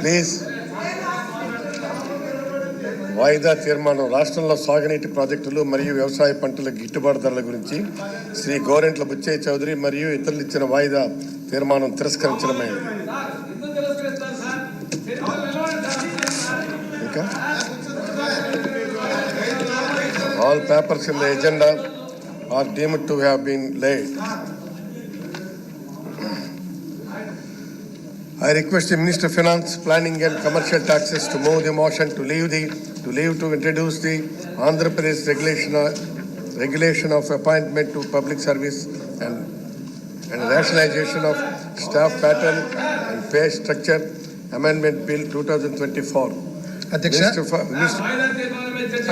Please. వాయిదా తీర్మానం. రాష్ట్రంలో సాగునీటి ప్రాజెక్టులు మరియు వ్యవసాయ పంటల గిట్టుబాటు ధరల గురించి శ్రీ గోరెంట్ల బుచ్చయ్య చౌదరి మరియు ఇతరులు ఇచ్చిన వాయిదా తీర్మానం తిరస్కరించడమైంది. ఇంకా all papers in the agenda are deemed to have been laid. I request the Minister of Finance, Planning and Commercial Taxes to move the motion to leave to introduce the Andhra Pradesh regulation of appointment to public service and rationalization of staff pattern and pay structure amendment bill 2024.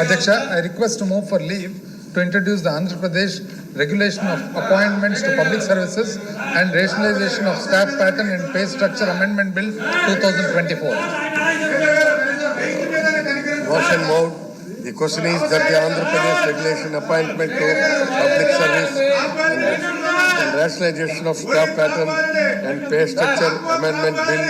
Adyaksha, I request to move for leave to introduce the Andhra Pradesh regulation of appointments to public services and rationalization of staff pattern and pay structure amendment bill 2024. Motion moved. The question is that the Andhra Pradesh regulation appointment to public service and rationalization of staff pattern and pay structure amendment bill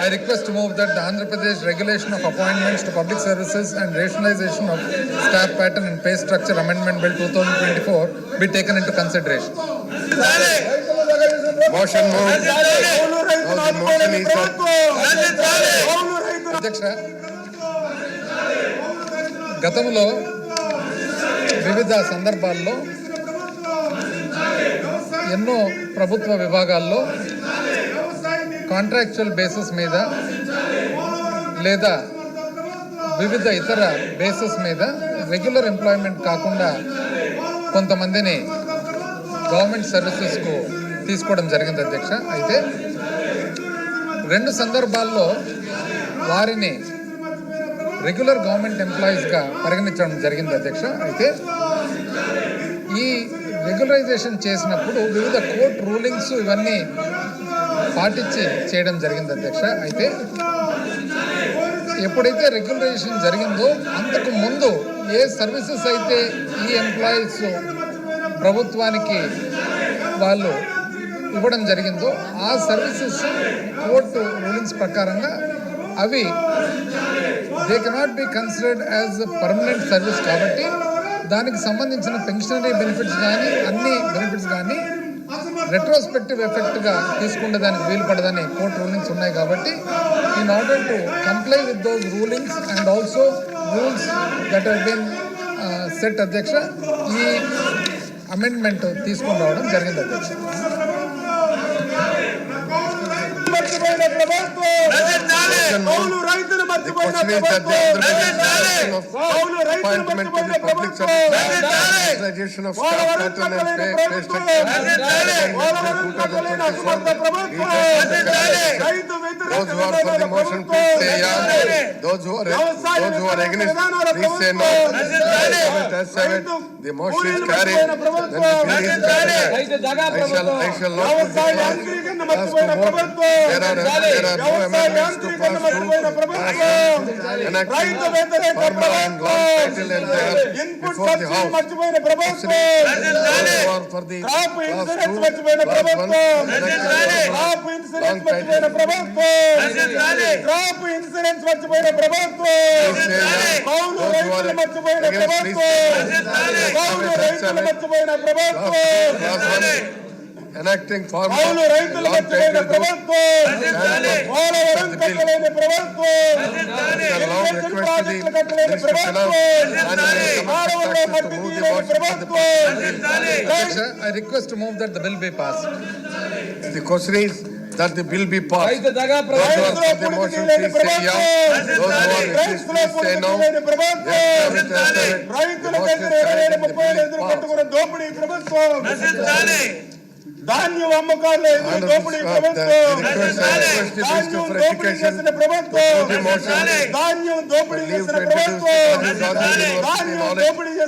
I request to move that the Andhra Pradesh regulation of appointments to public services and rationalization of staff pattern and pay structure amendment bill 2024 be taken into consideration. Motion moved. Now the motion is on. Adyaksha, గతంలో వివిధ సందర్భాల్లో ఎన్నో ప్రభుత్వ విభాగాల్లో contractual basis మీద లేదా వివిధ ఇతర బేసిస్ మీద రెగ్యులర్ ఎంప్లాయ్మెంట్ కాకుండా కొంతమందిని గవర్నమెంట్ సర్వీసెస్కు తీసుకోవడం జరిగింది అధ్యక్ష. అయితే రెండు సందర్భాల్లో వారిని రెగ్యులర్ గవర్నమెంట్ ఎంప్లాయీస్గా పరిగణించడం జరిగింది అధ్యక్ష. అయితే ఈ రెగ్యులరైజేషన్ చేసినప్పుడు వివిధ కోర్టు రూలింగ్స్ ఇవన్నీ పాటించి చేయడం జరిగింది అధ్యక్ష. అయితే ఎప్పుడైతే రెగ్యులరైజేషన్ జరిగిందో అంతకు ముందు ఏ సర్వీసెస్ అయితే ఈ ఎంప్లాయీస్ ప్రభుత్వానికి వాళ్ళు ఇవ్వడం జరిగిందో ఆ సర్వీసెస్ కోర్టు రూలింగ్స్ ప్రకారంగా అవి they cannot be considered as permanent service కాబట్టి దానికి సంబంధించిన పెన్షనరీ బెనిఫిట్స్ కానీ అన్ని బెనిఫిట్స్ కానీ రెట్రోస్పెక్టివ్ ఎఫెక్ట్గా తీసుకునే దానికి వీలు పడదని కోర్టు రూలింగ్స్ ఉన్నాయి కాబట్టి in order to comply with those rulings and also rules that have been set అధ్యక్ష ఈ అమెండ్మెంట్ తీసుకొని రావడం జరిగింది అధ్యక్ష. The question is that the appointment to the public service, rationalization of staff pattern and pay structure, those who are for the motion, please say yeah. Those who are against, please say no. The motion is carried. Then the bill is carried. I shall not put the class to vote. There are no amendments to pass through. Enacting formula and long title and there before the house. Question is for the class 2, class 1, long title. Crop insurance మర్చిపోయిన ప్రభుత్వం, కౌలు రైతులు మర్చిపోయిన ప్రభుత్వం, కౌలు రైతులు మర్చిపోయిన ప్రభుత్వం, enacting formula కౌలు రైతులు మర్చిపోయిన ప్రభుత్వం, పోలవరం కట్టలేని ప్రభుత్వం, ఇరిగేషన్ ప్రాజెక్టులు కట్టలేని ప్రభుత్వం, కాలువల్లో మట్టి తీయలేని ప్రభుత్వం. I request to move that the bill be passed. The question is that the bill be passed. రైతు దగా Those who ప్రభుత్వం are for the motion, please say yes. Those who are against, please say no. Yes, have it, have it. రైతుల The motion దగ్గర is carried and the 30 bill is ఎదురు passed. కట్టుకున్న దోపిడీ ప్రభుత్వం, ధాన్యం అమ్మకాల్లో ఎదురు Honorable దోపిడీ Speaker, ప్రభుత్వం, the request the ధాన్యం Minister for దోపిడీ Education చేసిన to ప్రభుత్వం, move the motion ధాన్యం దోపిడీ leave to చేసిన introduce ప్రభుత్వం, the University ధాన్యం knowledge. దోపిడీ చేసిన